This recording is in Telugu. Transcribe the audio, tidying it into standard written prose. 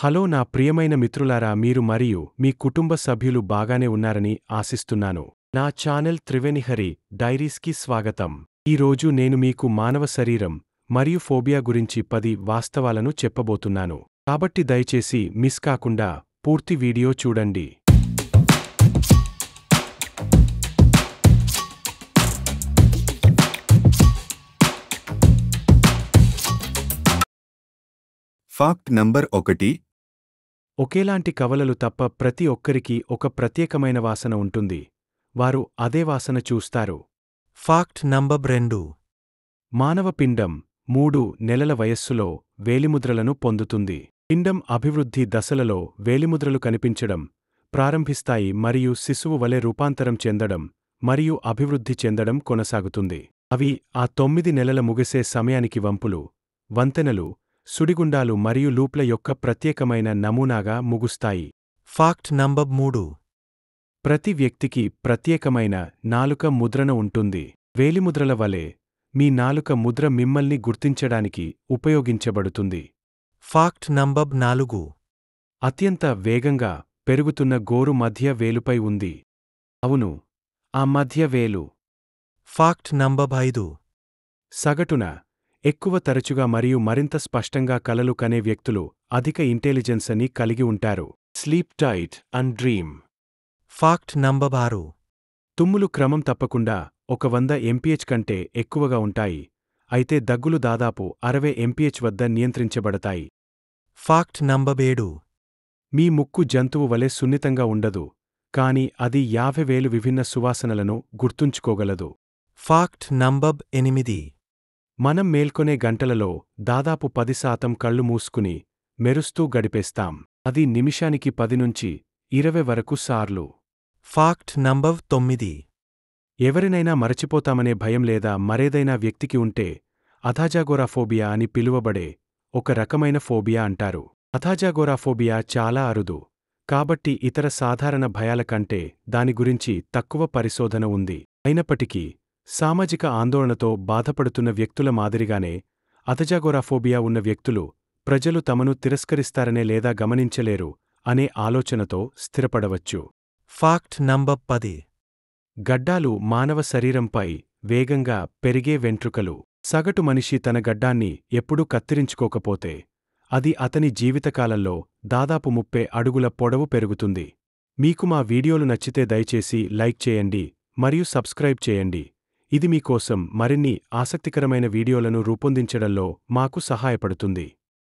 హలో నా ప్రియమైన మిత్రులారా, మీరు మరియు మీ కుటుంబ సభ్యులు బాగానే ఉన్నారని ఆశిస్తున్నాను. నా ఛానల్ త్రివేణిహరి డైరీస్కి స్వాగతం. ఈరోజు నేను మీకు మానవ శరీరం మరియు ఫోబియా గురించి 10 వాస్తవాలను చెప్పబోతున్నాను. కాబట్టి దయచేసి మిస్ కాకుండా పూర్తి వీడియో చూడండి. Fact number 1. ఒకేలాంటి కవలలు తప్ప ప్రతి ఒక్కరికి ఒక ప్రత్యేకమైన వాసన ఉంటుంది. వారు అదే వాసన చూస్తారు. Fact number 2. మానవ పిండం 3 నెలల వయస్సులో వేలిముద్రలను పొందుతుంది. పిండం అభివృద్ధి దశలలో వేలిముద్రలు కనిపించడం ప్రారంభిస్తాయి మరియు శిశువు వలె రూపాంతరం చెందడం మరియు అభివృద్ధి చెందడం కొనసాగుతుంది. అవి ఆ 9 నెలల ముగిసే సమయానికి వంపులు, వంతెనలు, సుడిగుండాలు మరియు లూప్ల యొక్క ప్రత్యేకమైన నమూనాగా ముగుస్తాయి. Fact number 3. ప్రతి వ్యక్తికి ప్రత్యేకమైన నాలుక ముద్రణ ఉంటుంది. వేలిముద్రల వలె మీ నాలుక ముద్ర మిమ్మల్ని గుర్తించడానికి ఉపయోగించబడుతుంది. Fact number 4. అత్యంత వేగంగా పెరుగుతున్న గోరు మధ్య వేలుపై ఉంది. అవును, ఆ మధ్య వేలు. Fact number 5. సగటున ఎక్కువ తరచుగా మరియు మరింత స్పష్టంగా కలలు కనే వ్యక్తులు అధిక ఇంటెలిజెన్స్ అని కలిగి ఉంటారు. Sleep tight and dream. Fact number 6. తుమ్ములు క్రమం తప్పకుండా 100 mph కంటే ఎక్కువగా ఉంటాయి, అయితే దగ్గులు దాదాపు 60 mph వద్ద నియంత్రించబడతాయి. Fact number 7. మీ ముక్కు జంతువు వలె సున్నితంగా ఉండదు, కాని అది 50,000 విభిన్న సువాసనలను గుర్తుంచుకోగలదు. Fact number 8. మనం మేల్కొనే గంటలలో దాదాపు 10% కళ్ళు మూసుకుని మెరుస్తూ గడిపేస్తాం. అది నిమిషానికి 10 నుంచి 20 వరకు సార్లు. Fact number 9. ఎవరినైనా మరచిపోతామనే భయం లేదా మరేదైనా వ్యక్తికి ఉంటే అథాజాగోరాఫోబియా అని పిలువబడే ఒక రకమైన ఫోబియా అంటారు. అథాజాగోరాఫోబియా చాలా అరుదు, కాబట్టి ఇతర సాధారణ భయాల కంటే దాని గురించి తక్కువ పరిశోధన ఉంది. అయినప్పటికీ సామాజిక ఆందోళనతో బాధపడుతున్న వ్యక్తుల మాదిరిగానే అథాజాగోరాఫోబియా ఉన్న వ్యక్తులు ప్రజలు తమను తిరస్కరిస్తారనే లేదా గమనించలేరు అనే ఆలోచనతో స్థిరపడవచ్చు. Fact number 10. గడ్డాలు మానవ శరీరంపై వేగంగా పెరిగే వెంట్రుకలు. సగటు మనిషి తన గడ్డాన్ని ఎప్పుడూ కత్తిరించుకోకపోతే అది అతని జీవితకాలంలో దాదాపు 30 అడుగుల పొడవు పెరుగుతుంది. మీకు మా వీడియోలు నచ్చితే దయచేసి లైక్ చేయండి మరియు సబ్స్క్రైబ్ చేయండి. ఇది మీకోసం మరిన్ని ఆసక్తికరమైన వీడియోలను రూపొందించడంలో మాకు సహాయపడుతుంది.